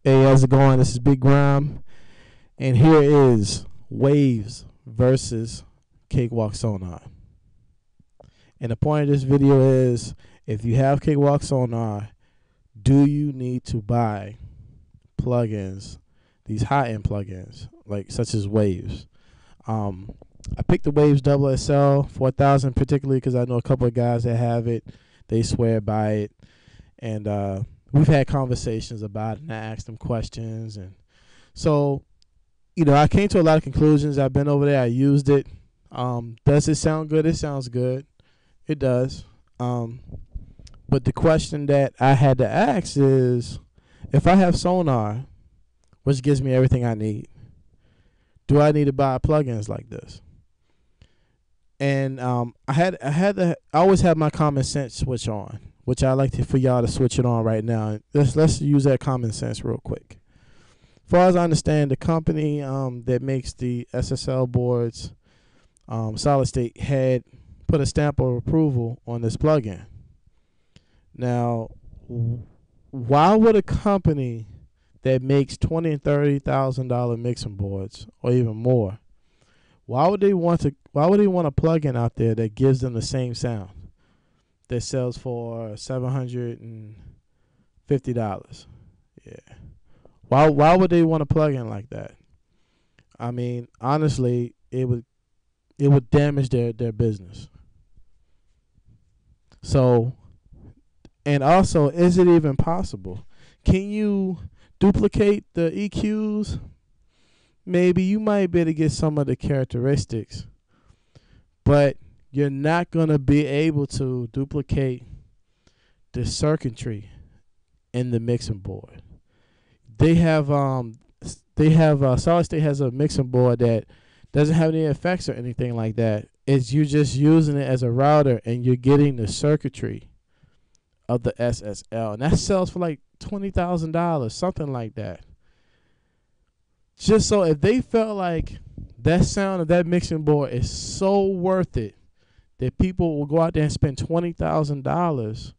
Hey, how's it going? This is Big Grime, and here is Waves versus Cakewalk Sonar. And the point of this video is, if you have Cakewalk Sonar, do you need to buy plugins, these high-end plugins, like such as Waves? I picked the Waves SSL 4000 particularly because I know a couple of guys that have it. They swear by it, and we've had conversations about it, and I asked them questions, and so, I came to a lot of conclusions. I've been over there. I used it. Does it sound good? It sounds good. It does. But the question that I had to ask is, if I have Sonar, which gives me everything I need, do I need to buy plugins like this? And I always have my common sense switch on, which I like for y'all to switch it on right now. Let's use that common sense real quick. As far as I understand, the company that makes the SSL boards, Solid State, had put a stamp of approval on this plugin. Now, why would a company that makes $20,000 and $30,000 mixing boards or even more, why would they want a plugin out there that gives them the same sound, that sells for $750? Yeah. Why would they want a plugin like that? I mean, honestly, it would damage their business. So, and also, is it even possible? Can you duplicate the EQs? Maybe you might be able to get some of the characteristics, but you're not going to be able to duplicate the circuitry in the mixing board. They have Solid State has a mixing board that doesn't have any effects or anything like that. It's you just using it as a router, and you're getting the circuitry of the SSL, and that sells for like $20,000, something like that. Just so if they felt like that sound of that mixing board is so worth it that people will go out there and spend $20,000,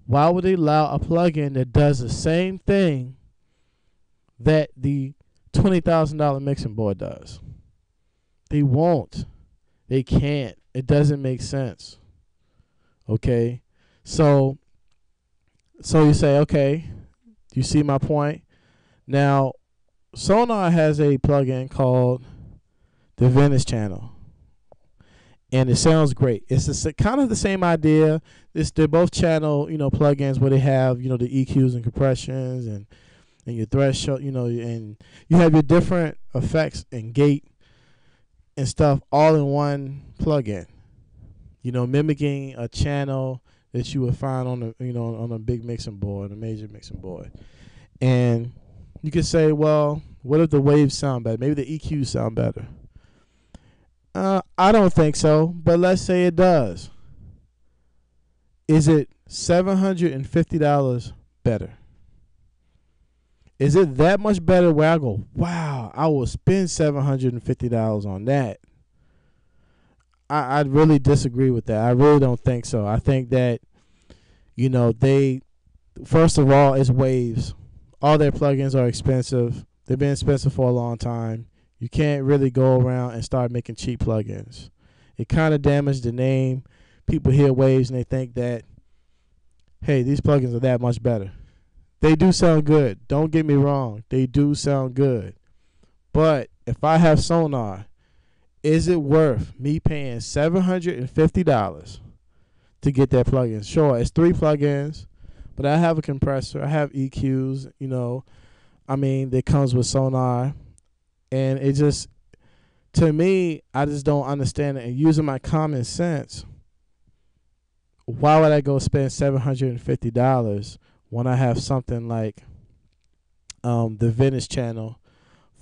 why would they allow a plugin that does the same thing that the $20,000 mixing board does? They won't. They can't. It doesn't make sense. Okay? So you say, okay, you see my point? Now, Sonar has a plugin called the Venice channel, and it sounds great. It's kind of the same idea. They're both channel, plugins where they have, the EQs and compressions and your threshold, and you have your different effects and gate and stuff all in one plugin. Mimicking a channel that you would find on on a big mixing board, a major mixing board. And you could say, well, what if the waves sound better? Maybe the EQs sound better. I don't think so, but let's say it does. Is it $750 better? Is it that much better where I go, wow, I will spend $750 on that? I really disagree with that. I really don't think so. I think that, they, first of all, it's Waves. All their plugins are expensive. They've been expensive for a long time. You can't really go around and start making cheap plugins. It kind of damaged the name. People hear Waves and they think that, hey, these plugins are that much better. They do sound good. Don't get me wrong. They do sound good. But if I have Sonar, is it worth me paying $750 to get that plugin? Sure, it's 3 plugins, but I have a compressor. I have EQs, that comes with Sonar. And it just, to me, I just don't understand it. And using my common sense, why would I go spend $750 when I have something like the Venice channel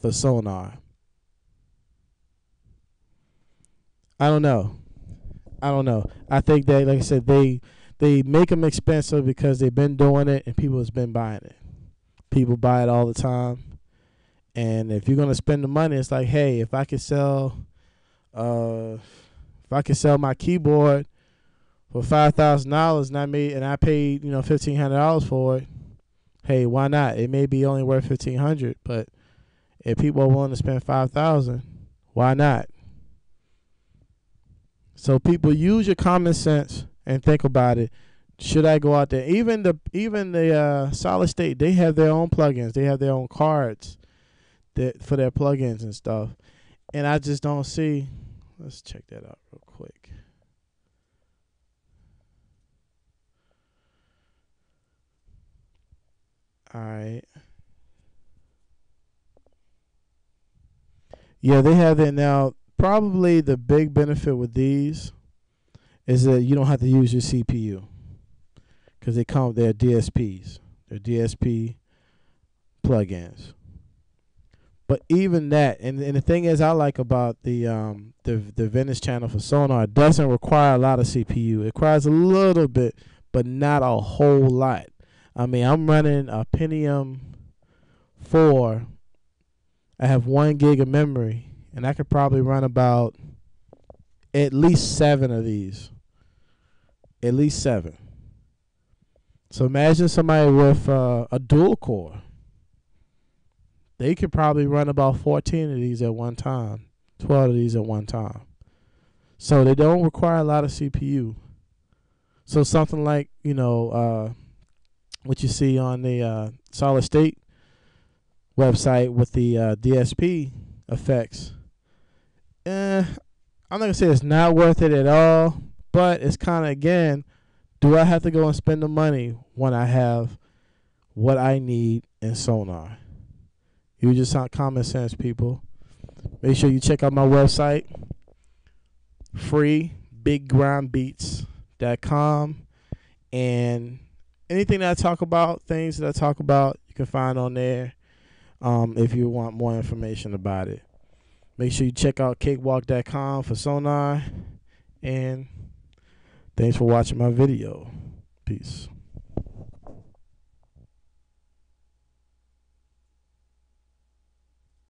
for Sonar? I don't know. I think that, like I said, they make them expensive because they've been doing it and people has been buying it. People buy it all the time. And if you're gonna spend the money, it's like, hey, if I could sell my keyboard for $5,000 and I paid $1,500 for it, hey, why not? It may be only worth $1,500, but if people are willing to spend $5,000, why not? So people, use your common sense and think about it. Should I go out there? Even the solid state, they have their own plugins. They have their own cards for their plugins and stuff. And I just don't see. Let's check that out real quick. All right. Yeah, they have that now. Probably the big benefit with these is that you don't have to use your CPU because they come with their DSPs. They're DSP plugins. But even that, and the thing is, I like about the Venice channel for Sonar, it doesn't require a lot of CPU. It requires a little bit, but not a whole lot. I mean, I'm running a Pentium 4. I have 1 gig of memory, and I could probably run about at least 7 of these. At least 7. So imagine somebody with a dual core. They could probably run about 14 of these at one time, 12 of these at one time. So they don't require a lot of CPU. So something like, what you see on the solid state website with the DSP effects, I'm not going to say it's not worth it at all, but it's kind of, again, do I have to go and spend the money when I have what I need in Sonar? You just sound common sense, people. Make sure you check out my website, free, biggramebeats.com. And anything that I talk about, things that I talk about, you can find on there if you want more information about it. Make sure you check out cakewalk.com for Sonar. And thanks for watching my video. Peace.